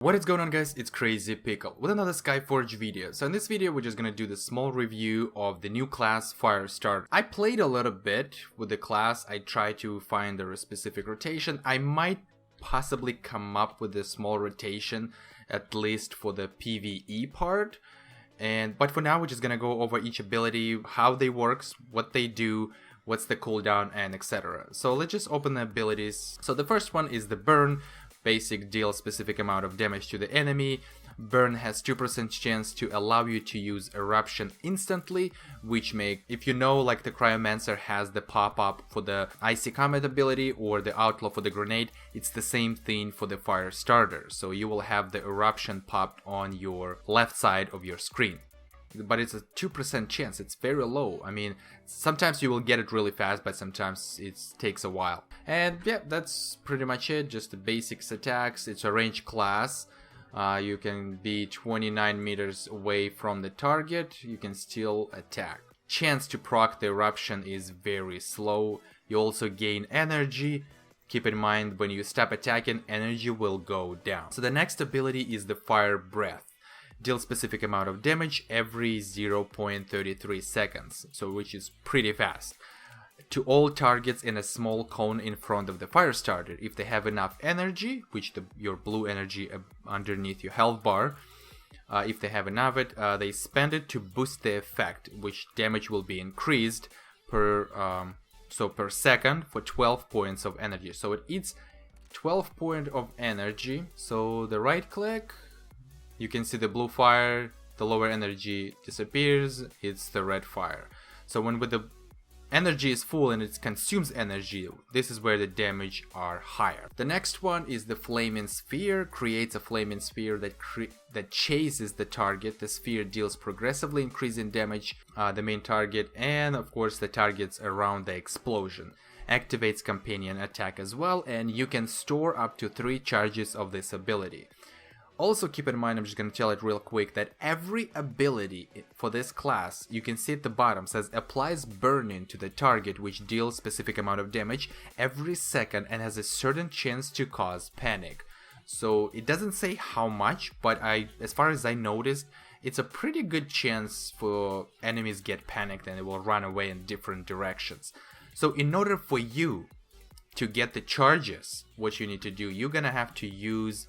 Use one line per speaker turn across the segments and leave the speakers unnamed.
What is going on, guys? It's Crazy Pickle with another Skyforge video. So in this video we're just gonna do the small review of the new class Firestarter. I played a little bit with the class. I tried to find a specific rotation. I might possibly come up with a small rotation, at least for the PvE part. But for now we're just gonna go over each ability, how they works, what they do, what's the cooldown, and etc. So let's just open the abilities. So the first one is the burn. Basic, deal specific amount of damage to the enemy. Burn has 2% chance to allow you to use Eruption instantly, which if you know, like the Cryomancer has the pop-up for the Icy Combat ability or the Outlaw for the grenade, it's the same thing for the Firestarter. So you will have the Eruption popped on your left side of your screen. But it's a 2% chance, it's very low. I mean, sometimes you will get it really fast, but sometimes it takes a while. And yeah, that's pretty much it, just the basics attacks. It's a range class. You can be 29 meters away from the target, you can still attack. Chance to proc the Eruption is very slow. You also gain energy. Keep in mind, when you stop attacking, energy will go down. So the next ability is the Fire Breath. Deal specific amount of damage every 0.33 seconds, so which is pretty fast, to all targets in a small cone in front of the Firestarter. If they have enough energy, which your blue energy underneath your health bar, if they have enough it, they spend it to boost the effect, which damage will be increased per second for 12 points of energy. So it eats 12 points of energy. So the right click, you can see the blue fire, the lower energy disappears, it's the red fire. So when the energy is full and it consumes energy, this is where the damage are higher. The next one is the Flaming Sphere. Creates a Flaming Sphere that chases the target. The sphere deals progressively increasing damage the main target, and of course the targets around the explosion. Activates companion attack as well, and you can store up to 3 charges of this ability. Also keep in mind, I'm just going to tell it real quick, that every ability for this class, you can see at the bottom, says applies burning to the target, which deals specific amount of damage every second and has a certain chance to cause panic. So it doesn't say how much, but as far as I noticed, it's a pretty good chance for enemies get panicked and they will run away in different directions. So in order for you to get the charges, what you need to do, you're going to have to use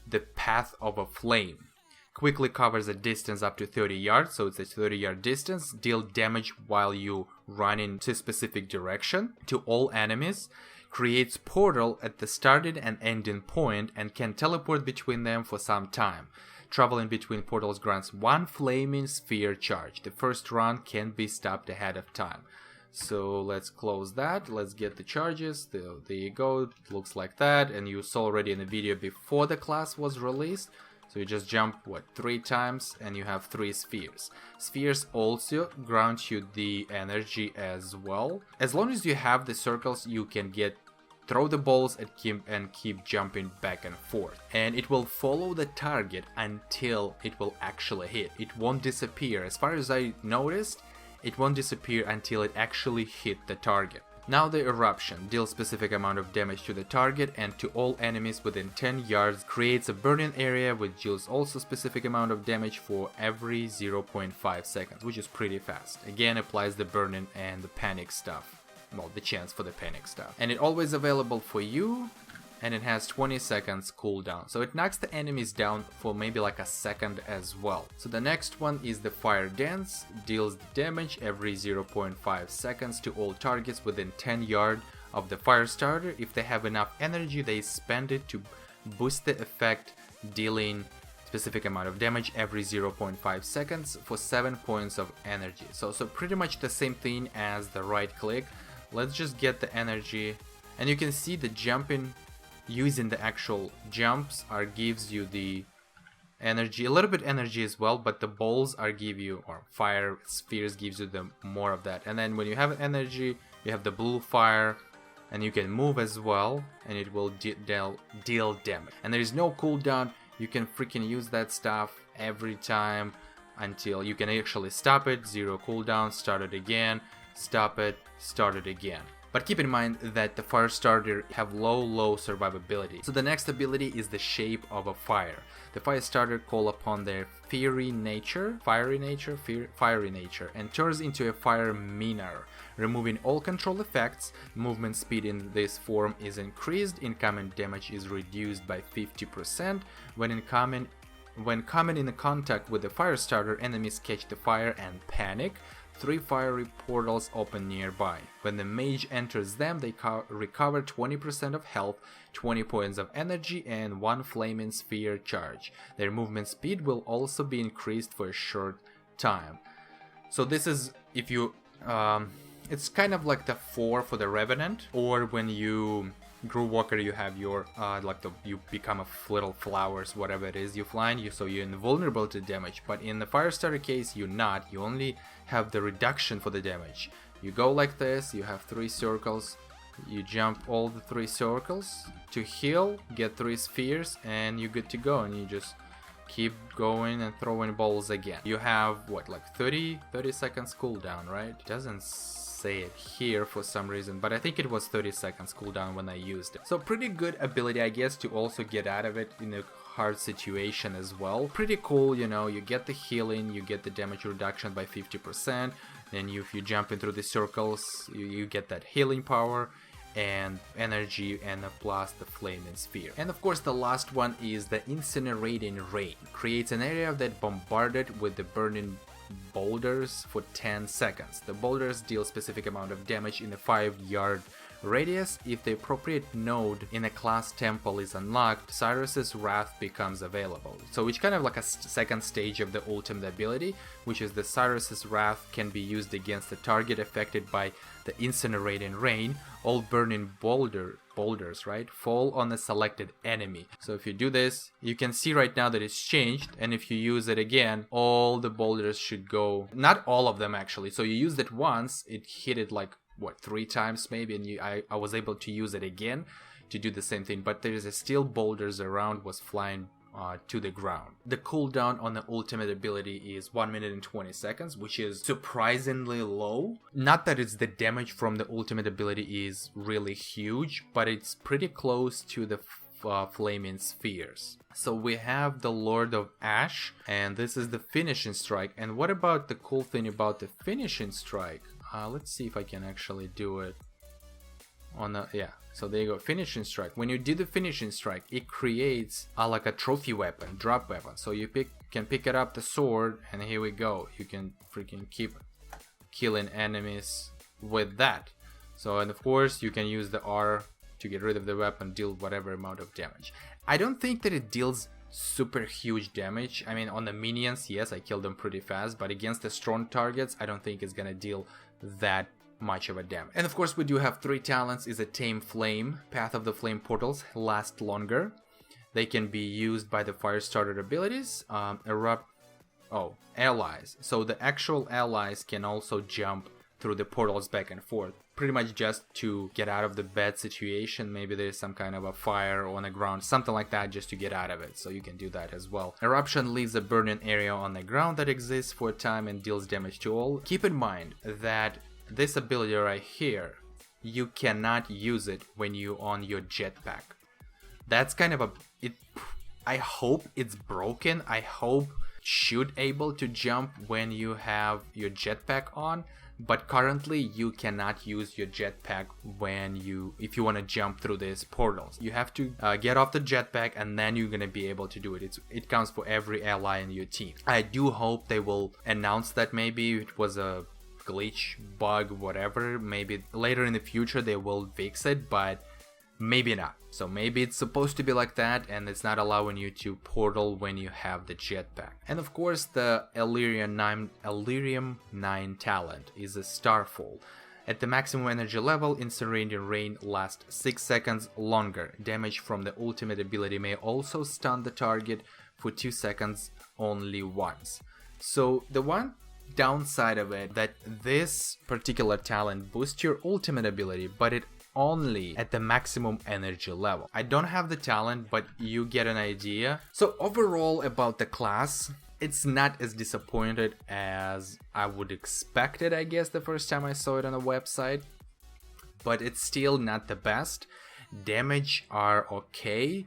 the Path of a Flame. Quickly covers a distance up to 30 yards, so it's a 30-yard distance. Deal damage while you run into a specific direction to all enemies. Creates portal at the starting and ending point and can teleport between them for some time. Traveling between portals grants 1 Flaming Sphere charge. The first run can be stopped ahead of time. So let's close that, let's get the charges. There you go, it looks like that, and you saw already in the video before the class was released. So you just jump 3 times and you have 3 spheres. Spheres also grant you the energy as well. As long as you have the circles, you can throw the balls and keep jumping back and forth, and it will follow the target until it will actually hit. It won't disappear. As far as I noticed, it won't disappear until it actually hit the target. Now the Eruption deals specific amount of damage to the target and to all enemies within 10 yards. Creates a burning area which deals also specific amount of damage for every 0.5 seconds, which is pretty fast. Again, applies the burning and the panic stuff. Well, the chance for the panic stuff. And it always available for you, and it has 20 seconds cooldown. So it knocks the enemies down for maybe like a second as well. So the next one is the Fire Dance. Deals damage every 0.5 seconds to all targets within 10 yards of the Firestarter. If they have enough energy, they spend it to boost the effect, dealing specific amount of damage every 0.5 seconds for 7 points of energy. So pretty much the same thing as the right click. Let's just get the energy, and you can see the jumping. Using the actual jumps gives you the energy, a little bit energy as well, but the balls give you, or fire spheres gives you the more of that. And then when you have energy, you have the blue fire, and you can move as well, and it will deal damage. And there is no cooldown. You can freaking use that stuff every time until you can actually stop it. 0 cooldown, start it again, stop it, start it again. But keep in mind that the Firestarter have low survivability. So the next ability is the Shape of a Fire. The Firestarter call upon their fiery nature, and turns into a fire meaner. Removing all control effects, movement speed in this form is increased, incoming damage is reduced by 50%. When coming in contact with the Firestarter, enemies catch the fire and panic. 3 fiery portals open nearby. When the mage enters them, they recover 20% of health, 20 points of energy, and 1 flaming sphere charge. Their movement speed will also be increased for a short time. So this is, if you it's kind of like the 4 for the Revenant, or when you Groove Walker, you have your you become a little flowers, whatever it is you fly, so you're invulnerable to damage. But in the Firestarter case, you're not. You only have the reduction for the damage. You go like this, you have 3 circles, you jump all the 3 circles to heal, get 3 spheres, and you're good to go, and you just keep going and throwing balls again. You have what, like 30 seconds cooldown, right? It doesn't say it here for some reason, but I think it was 30 seconds cooldown when I used it. So pretty good ability, I guess, to also get out of it in a hard situation as well. Pretty cool, you know, you get the healing, you get the damage reduction by 50%, then if you jump in through the circles, you get that healing power and energy, and plus the flaming sphere. And of course the last one is the incinerating rain. Creates an area that bombarded with the burning boulders for 10 seconds. The boulders deal specific amount of damage in a 5-yard radius. If the appropriate node in a class temple is unlocked, Cyrus's Wrath becomes available. So it's kind of like a second stage of the ultimate ability, which is the Cyrus's Wrath can be used against a target affected by the incinerating rain. All burning boulders, right, fall on a selected enemy. So if you do this, you can see right now that it's changed, and if you use it again, all the boulders should go, not all of them actually. So you used it once, it hit it like what, 3 times maybe, and I was able to use it again to do the same thing, but there is still boulders around was flying to the ground. The cooldown on the ultimate ability is 1 minute and 20 seconds, which is surprisingly low. Not that it's the damage from the ultimate ability is really huge, but it's pretty close to the flaming spheres. So we have the Lord of Ash, and this is the finishing strike. And what about the cool thing about the finishing strike? Let's see if I can actually do it on the, yeah. So there you go, finishing strike. When you do the finishing strike, it creates like a trophy weapon, drop weapon. So you can pick it up, the sword, and here we go. You can freaking keep killing enemies with that. So, and of course you can use the R to get rid of the weapon, deal whatever amount of damage. I don't think that it deals super huge damage. I mean, on the minions, yes, I killed them pretty fast, but against the strong targets, I don't think it's gonna deal that much of a damage. And of course we do have 3 talents. Is a Tame Flame. Path of the Flame portals last longer. They can be used by the Firestarter abilities. Allies. So the actual allies can also jump through the portals back and forth, pretty much just to get out of the bad situation. Maybe there's some kind of a fire on the ground, something like that, just to get out of it. So you can do that as well. Eruption leaves a burning area on the ground that exists for a time and deals damage to all. Keep in mind that this ability right here, you cannot use it when you're on your jetpack. That's kind of I hope it's broken. I hope should able to jump when you have your jetpack on, but currently you cannot use your jetpack if you want to jump through these portals. You have to get off the jetpack, and then you're gonna be able to do it. It counts for every ally in your team. I do hope they will announce that maybe it was a glitch, bug, whatever. Maybe later in the future they will fix it, but maybe not. So maybe it's supposed to be like that, and it's not allowing you to portal when you have the jetpack. And of course the Aelion 9 talent is a Starfall. At the maximum energy level, Incinerating Rain lasts 6 seconds longer. Damage from the ultimate ability may also stun the target for 2 seconds only once. So the one downside of it, that this particular talent boosts your ultimate ability, but it only at the maximum energy level. I don't have the talent, but you get an idea. So overall about the class, it's not as disappointed as I would expect it, I guess, the first time I saw it on a website. but it's still not the best. Damage are okay.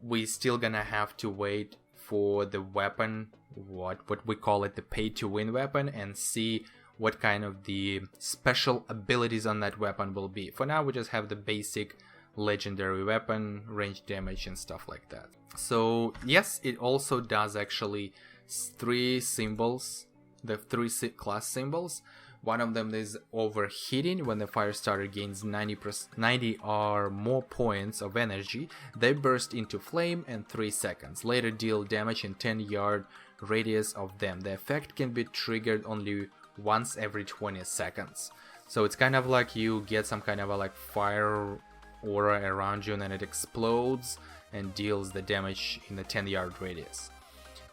We still gonna have to wait for the weapon, what we call it, the pay to win weapon, and see what kind of the special abilities on that weapon will be. For now we just have the basic legendary weapon, range damage and stuff like that. So yes, it also does actually 3 symbols, the 3 class symbols. One of them is overheating. When the Firestarter gains 90 or more points of energy, they burst into flame in 3 seconds. Later deal damage in 10-yard radius of them. The effect can be triggered only once every 20 seconds. So it's kind of like you get some kind of a like fire aura around you and then it explodes and deals the damage in the 10-yard radius.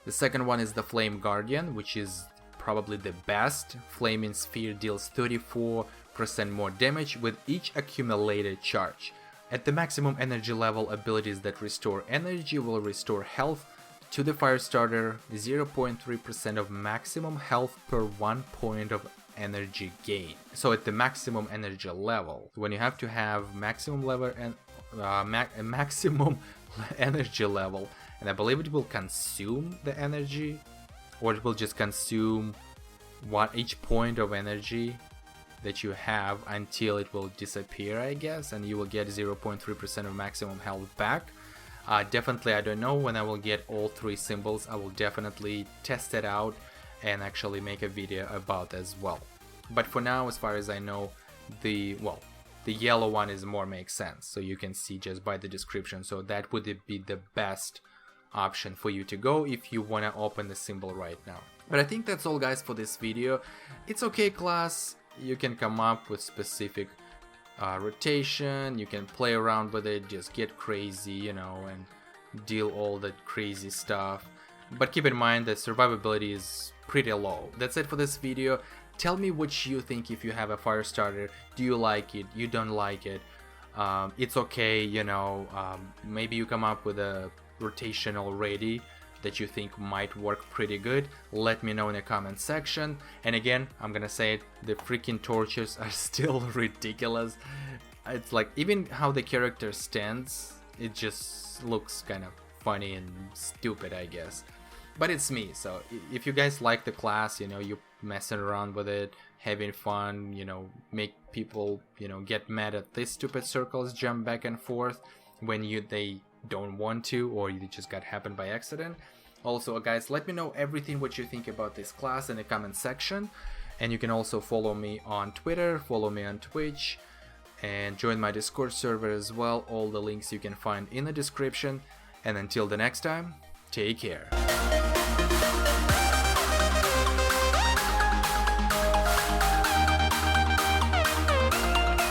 The second one is the Flame Guardian, which is probably the best. Flaming Sphere deals 34% more damage with each accumulated charge. At the maximum energy level, abilities that restore energy will restore health to the Firestarter, 0.3% of maximum health per 1 point of energy gain. So at the maximum energy level, when you have to have maximum level and maximum energy level, and I believe it will consume the energy, or it will just consume each point of energy that you have until it will disappear, I guess, and you will get 0.3% of maximum health back. Definitely, I don't know when I will get all 3 symbols. I will definitely test it out and actually make a video about as well. But for now, as far as I know, the yellow one is more makes sense. So you can see just by the description. So that would be the best option for you to go if you want to open the symbol right now. But I think that's all, guys, for this video. It's okay class. You can come up with specific rotation, you can play around with it, just get crazy, you know, and deal all that crazy stuff. But keep in mind that survivability is pretty low. That's it for this video. Tell me what you think if you have a Firestarter. Do you like it? You don't like it? It's okay, you know, maybe you come up with a rotation already that you think might work pretty good. Let me know in the comment section. And again, I'm gonna say it, the freaking torches are still ridiculous. It's like, even how the character stands, it just looks kind of funny and stupid, I guess. But it's me, so if you guys like the class, you know, you messing around with it, having fun, you know, make people, you know, get mad at these stupid circles, jump back and forth when they don't want to, or you just got happened by accident. Also, guys, let me know everything what you think about this class in the comment section, and you can also follow me on Twitter, follow me on Twitch, and join my Discord server as well. All the links you can find in the description. And until the next time, take care.